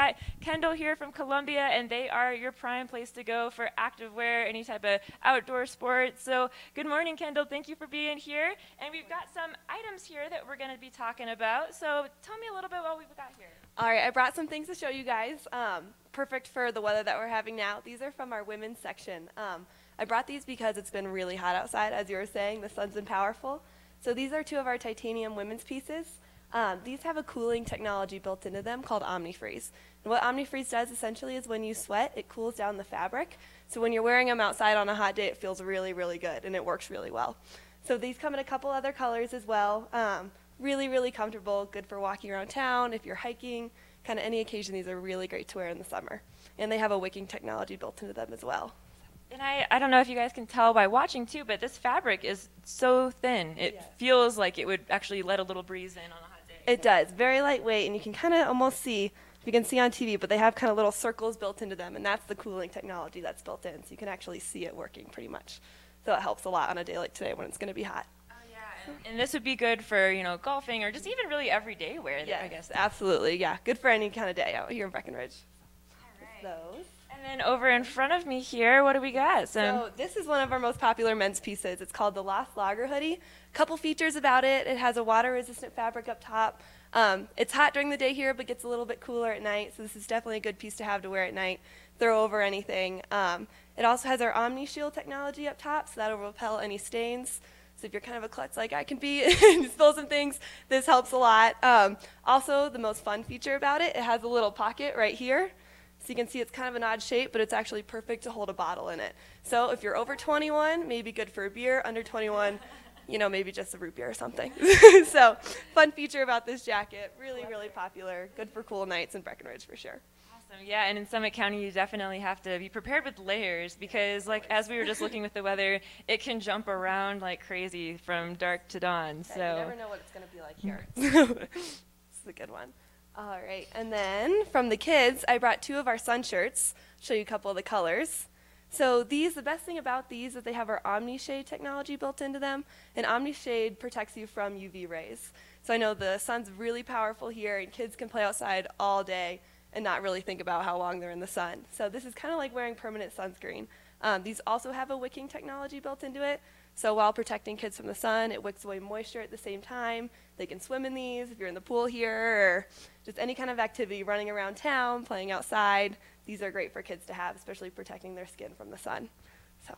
got Kendall here from Columbia, and they are your prime place to go for activewear, any type of outdoor sports. So good morning, Kendall. Thank you for being here. And we've got some items here that we're going to be talking about. So tell me a little bit what we've got here. All right, I brought some things to show you guys. Perfect for the weather that we're having now. These are from our women's section. I brought these because it's been really hot outside, as you were saying. The sun's been powerful. So these are two of our titanium women's pieces. These have a cooling technology built into them called OmniFreeze. And what OmniFreeze does essentially is when you sweat, it cools down the fabric. So when you're wearing them outside on a hot day, it feels really, really good, and it works really well. So these come in a couple other colors as well. Really, really comfortable, good for walking around town, if you're hiking, kind of any occasion. These are really great to wear in the summer. And they have a wicking technology built into them as well. And I don't know if you guys can tell by watching too, but this fabric is so thin. It feels like it would actually let a little breeze in on a hot day. It does. Very lightweight, and you can kind of almost see, if you can see on TV, but they have kind of little circles built into them, and that's the cooling technology that's built in. So you can actually see it working pretty much. So it helps a lot on a day like today when it's going to be hot. And this would be good for, you know, golfing or just even really everyday wear, I guess. Absolutely, yeah. Good for any kind of day out here in Breckenridge. All right. Those. And then over in front of me here, what do we got? So this is one of our most popular men's pieces. It's called the Lost Lager hoodie. Couple features about it. It has a water-resistant fabric up top. It's hot during the day here, but gets a little bit cooler at night. So this is definitely a good piece to have to wear at night. Throw over anything. It also has our Omni Shield technology up top, so that'll repel any stains. So if you're kind of a klutz like I can be and spill some things, this helps a lot. Also, the most fun feature about it, it has a little pocket right here. So you can see it's kind of an odd shape, but it's actually perfect to hold a bottle in it. So if you're over 21, maybe good for a beer. Under 21, you know, maybe just a root beer or something. So fun feature about this jacket. Really, really popular. Good for cool nights in Breckenridge for sure. Yeah, and in Summit County, you definitely have to be prepared with layers because, like, as we were just looking with the weather, it can jump around like crazy from dark to dawn. So you never know what it's going to be like here. This is a good one. All right, and then from the kids, I brought two of our sun shirts. Show you a couple of the colors. So these, the best thing about these is they have our Omni Shade technology built into them, and Omni Shade protects you from UV rays. So I know the sun's really powerful here, and kids can play outside all day and not really think about how long they're in the sun. So this is kind of like wearing permanent sunscreen. These also have a wicking technology built into it. So while protecting kids from the sun, it wicks away moisture at the same time. They can swim in these if you're in the pool here or just any kind of activity, running around town, playing outside. These are great for kids to have, especially protecting their skin from the sun. So.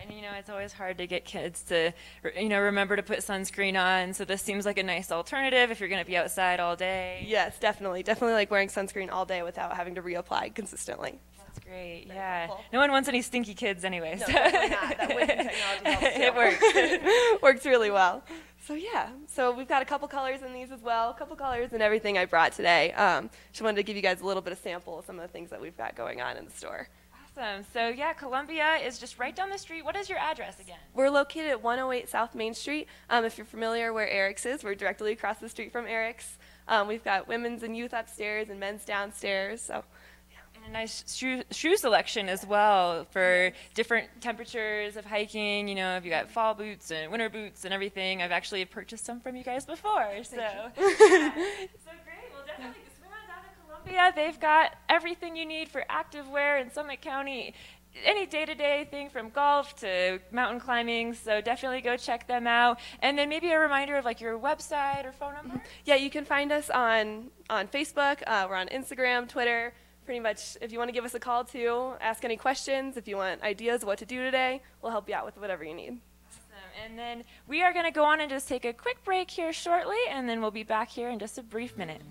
And, you know, it's always hard to get kids to, you know, remember to put sunscreen on. So this seems like a nice alternative if you're going to be outside all day. Yes, definitely. Definitely like wearing sunscreen all day without having to reapply consistently. That's great. Yeah. No one wants any stinky kids anyway. No, so. definitely not. That wicking technology helps too. It works. Works really well. So yeah, so we've got a couple colors in these as well, a couple colors in everything I brought today. Just wanted to give you guys a little bit of sample of some of the things that we've got going on in the store. Awesome. So yeah, Columbia is just right down the street. What is your address again? We're located at 108 South Main Street. If you're familiar where Eric's is, we're directly across the street from Eric's. We've got women's and youth upstairs and men's downstairs. So, yeah. And a nice shoe selection as well for different temperatures of hiking. You know, if you got fall boots and winter boots and everything. I've actually purchased some from you guys before. So, yeah. So great. Well, definitely. Yeah, they've got everything you need for active wear in Summit County, any day-to-day thing from golf to mountain climbing, so definitely go check them out. And then maybe a reminder of like your website or phone number? Yeah, you can find us on Facebook, we're on Instagram, Twitter, pretty much if you want to give us a call too, ask any questions, if you want ideas of what to do today, we'll help you out with whatever you need. Awesome. And then we are going to go on and just take a quick break here shortly, and then we'll be back here in just a brief minute.